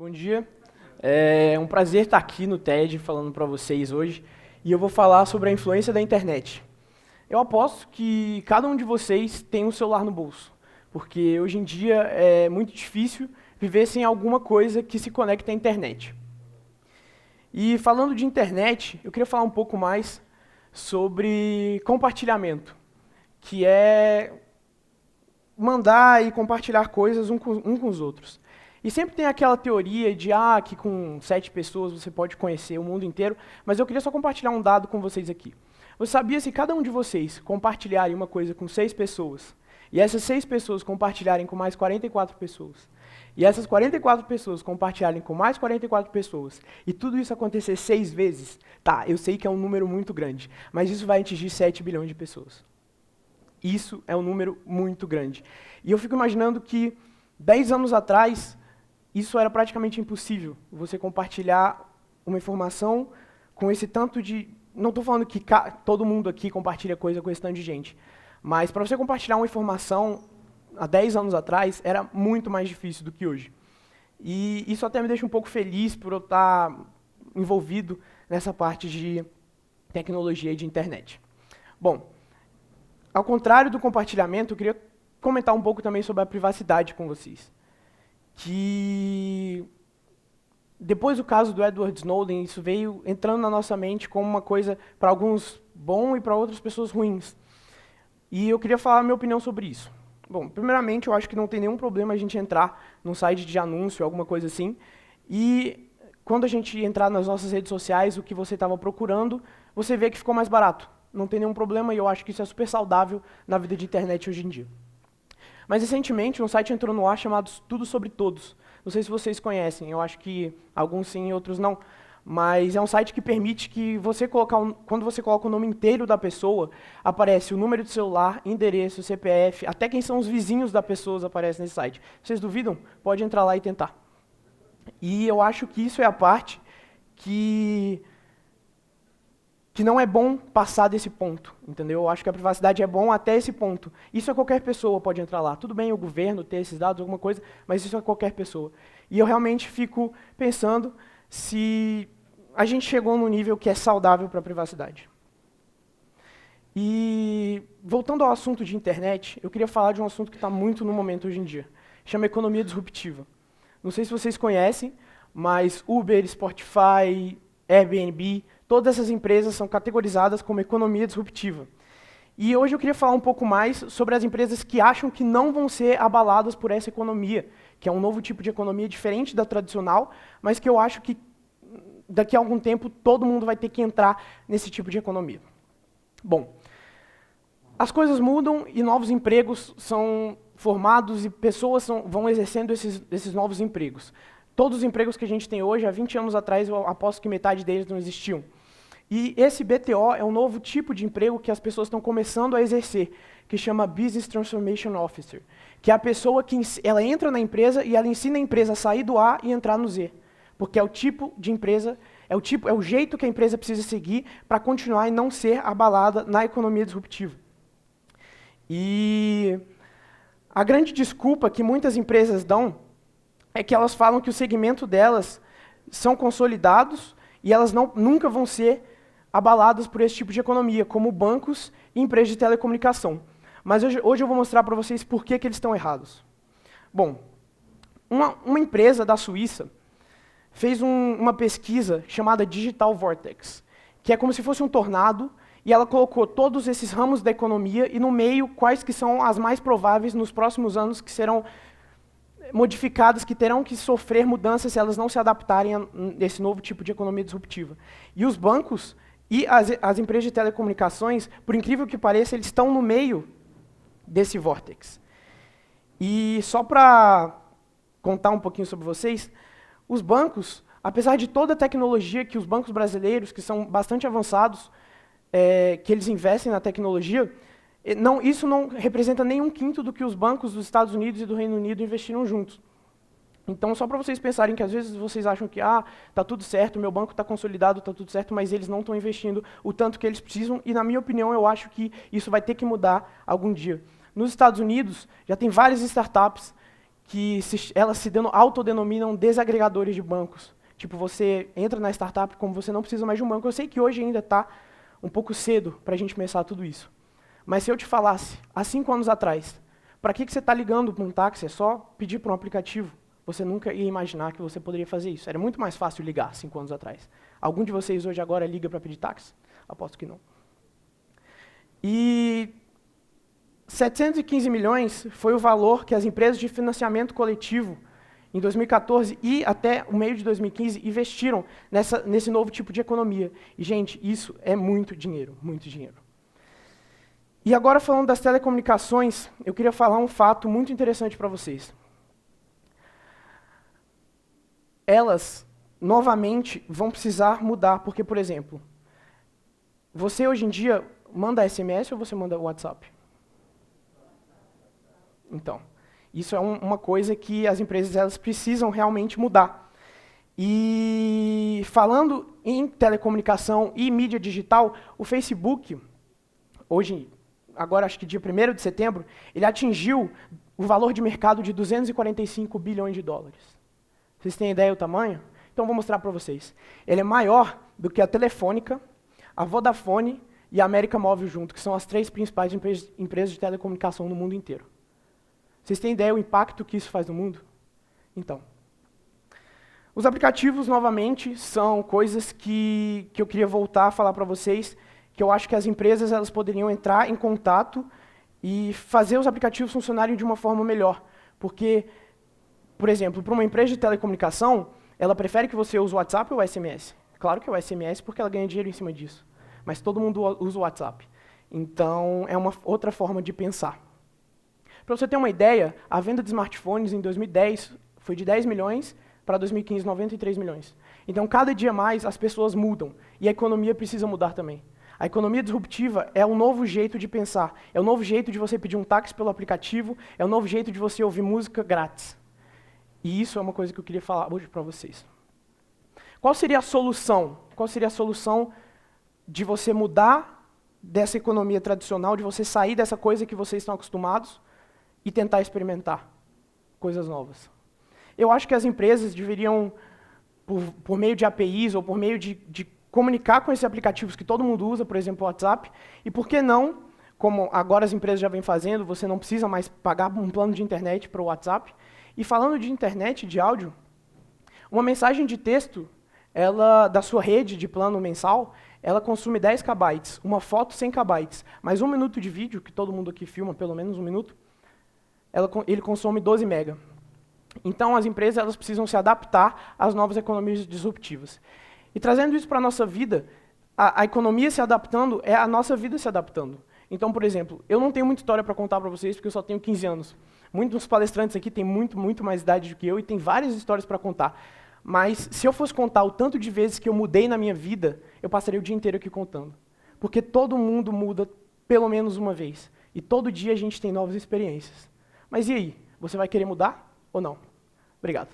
Bom dia. É um prazer estar aqui no TED falando para vocês hoje e eu vou falar sobre a influência da internet. Eu aposto que cada um de vocês tem um celular no bolso, porque hoje em dia é muito difícil viver sem alguma coisa que se conecte à internet. E falando de internet, eu queria falar um pouco mais sobre compartilhamento, que é mandar e compartilhar coisas um com os outros. E sempre tem aquela teoria de que com 7 pessoas você pode conhecer o mundo inteiro, mas eu queria só compartilhar um dado com vocês aqui. Você sabia se cada um de vocês compartilharem uma coisa com 6 pessoas, e essas 6 pessoas compartilharem com mais 44 pessoas, e essas 44 pessoas compartilharem com mais 44 pessoas, e tudo isso acontecer 6 vezes, tá, eu sei que é um número muito grande, mas isso vai atingir 7 bilhões de pessoas. Isso é um número muito grande. E eu fico imaginando que 10 anos atrás, isso era praticamente impossível, você compartilhar uma informação com esse tanto de... Não estou falando que todo mundo aqui compartilha coisa com esse tanto de gente, mas para você compartilhar uma informação, há 10 anos atrás, era muito mais difícil do que hoje. E isso até me deixa um pouco feliz por eu estar envolvido nessa parte de tecnologia e de internet. Bom, ao contrário do compartilhamento, eu queria comentar um pouco também sobre a privacidade com vocês. Que depois do caso do Edward Snowden, isso veio entrando na nossa mente como uma coisa para alguns bom e para outras pessoas ruins. E eu queria falar a minha opinião sobre isso. Bom, primeiramente, eu acho que não tem nenhum problema a gente entrar num site de anúncio, alguma coisa assim, e quando a gente entrar nas nossas redes sociais, o que você estava procurando, você vê que ficou mais barato. Não tem nenhum problema e eu acho que isso é super saudável na vida de internet hoje em dia. Mas recentemente um site entrou no ar chamado Tudo Sobre Todos. Não sei se vocês conhecem, eu acho que alguns sim e outros não. Mas é um site que permite que você colocar, quando você coloca o nome inteiro da pessoa, aparece o número de celular, endereço, CPF, até quem são os vizinhos da pessoa aparece nesse site. Vocês duvidam? Pode entrar lá e tentar. E eu acho que isso é a parte que não é bom passar desse ponto, entendeu? Eu acho que a privacidade é bom até esse ponto. Isso é qualquer pessoa pode entrar lá. Tudo bem o governo ter esses dados, alguma coisa, mas isso é qualquer pessoa. E eu realmente fico pensando se a gente chegou num nível que é saudável para a privacidade. E voltando ao assunto de internet, eu queria falar de um assunto que está muito no momento hoje em dia. Chama economia disruptiva. Não sei se vocês conhecem, mas Uber, Spotify, Airbnb, todas essas empresas são categorizadas como economia disruptiva. E hoje eu queria falar um pouco mais sobre as empresas que acham que não vão ser abaladas por essa economia, que é um novo tipo de economia diferente da tradicional, mas que eu acho que daqui a algum tempo todo mundo vai ter que entrar nesse tipo de economia. Bom, as coisas mudam e novos empregos são formados e pessoas vão exercendo esses novos empregos. Todos os empregos que a gente tem hoje, há 20 anos atrás, eu aposto que metade deles não existiam. E esse BTO é um novo tipo de emprego que as pessoas estão começando a exercer, que chama Business Transformation Officer, que é a pessoa que ela entra na empresa e ela ensina a empresa a sair do A e entrar no Z. Porque é o tipo de empresa, é o jeito que a empresa precisa seguir para continuar e não ser abalada na economia disruptiva. E a grande desculpa que muitas empresas dão é que elas falam que o segmento delas são consolidados e elas nunca vão ser abaladas por esse tipo de economia, como bancos e empresas de telecomunicação. Mas hoje eu vou mostrar para vocês por que eles estão errados. Bom, uma empresa da Suíça fez uma pesquisa chamada Digital Vortex, que é como se fosse um tornado, e ela colocou todos esses ramos da economia e no meio quais que são as mais prováveis nos próximos anos que serão modificadas, que terão que sofrer mudanças se elas não se adaptarem a esse novo tipo de economia disruptiva. E os bancos e as empresas de telecomunicações, por incrível que pareça, eles estão no meio desse vórtex. E só para contar um pouquinho sobre vocês, os bancos, apesar de toda a tecnologia que os bancos brasileiros, que são bastante avançados, que eles investem na tecnologia, isso não representa nem 1/5 do que os bancos dos Estados Unidos e do Reino Unido investiram juntos. Então, só para vocês pensarem que às vezes vocês acham que tá tudo certo, meu banco está consolidado, está tudo certo, mas eles não estão investindo o tanto que eles precisam, e na minha opinião, eu acho que isso vai ter que mudar algum dia. Nos Estados Unidos, já tem várias startups elas se autodenominam desagregadores de bancos. Tipo, você entra na startup como você não precisa mais de um banco. Eu sei que hoje ainda está um pouco cedo para a gente começar tudo isso. Mas se eu te falasse, há 5 anos atrás, para que você está ligando para um táxi? É só pedir para um aplicativo. Você nunca ia imaginar que você poderia fazer isso. Era muito mais fácil ligar 5 anos atrás. Algum de vocês hoje agora liga para pedir táxi? Aposto que não. E 715 milhões foi o valor que as empresas de financiamento coletivo, em 2014 e até o meio de 2015, investiram nesse novo tipo de economia. E, gente, isso é muito dinheiro, muito dinheiro. E agora, falando das telecomunicações, eu queria falar um fato muito interessante para vocês. Elas, novamente, vão precisar mudar, porque, por exemplo, você hoje em dia manda SMS ou você manda WhatsApp? Então, isso é uma coisa que as empresas elas precisam realmente mudar. E falando em telecomunicação e mídia digital, o Facebook, hoje, agora acho que dia 1º de setembro, ele atingiu o valor de mercado de 245 bilhões de dólares. Vocês têm ideia do tamanho? Então vou mostrar para vocês. Ele é maior do que a Telefônica, a Vodafone e a América Móvil junto, que são as 3 principais empresas de telecomunicação no mundo inteiro. Vocês têm ideia do impacto que isso faz no mundo? Então, os aplicativos, novamente, são coisas que eu queria voltar a falar para vocês, que eu acho que as empresas elas poderiam entrar em contato e fazer os aplicativos funcionarem de uma forma melhor. Porque, por exemplo, para uma empresa de telecomunicação, ela prefere que você use o WhatsApp ou o SMS? Claro que é o SMS, porque ela ganha dinheiro em cima disso. Mas todo mundo usa o WhatsApp. Então, é uma outra forma de pensar. Para você ter uma ideia, a venda de smartphones em 2010 foi de 10 milhões para 2015, 93 milhões. Então, cada dia mais, as pessoas mudam. E a economia precisa mudar também. A economia disruptiva é um novo jeito de pensar. É um novo jeito de você pedir um táxi pelo aplicativo. É um novo jeito de você ouvir música grátis. E isso é uma coisa que eu queria falar hoje para vocês. Qual seria a solução? Qual seria a solução de você mudar dessa economia tradicional, de você sair dessa coisa que vocês estão acostumados e tentar experimentar coisas novas? Eu acho que as empresas deveriam, por meio de APIs ou por meio de comunicar com esses aplicativos que todo mundo usa, por exemplo, o WhatsApp, e por que não, como agora as empresas já vêm fazendo, você não precisa mais pagar um plano de internet para o WhatsApp. E falando de internet, de áudio, uma mensagem de texto, da sua rede de plano mensal, ela consome 10 KB, uma foto 100 KB, mais 1 minuto de vídeo, que todo mundo aqui filma pelo menos 1 minuto, ele consome 12 MB. Então, as empresas elas precisam se adaptar às novas economias disruptivas. E trazendo isso para a nossa vida, a economia se adaptando é a nossa vida se adaptando. Então, por exemplo, eu não tenho muita história para contar para vocês, porque eu só tenho 15 anos. Muitos palestrantes aqui têm muito mais idade do que eu e têm várias histórias para contar. Mas, se eu fosse contar o tanto de vezes que eu mudei na minha vida, eu passaria o dia inteiro aqui contando. Porque todo mundo muda pelo menos uma vez. E todo dia a gente tem novas experiências. Mas e aí? Você vai querer mudar ou não? Obrigado.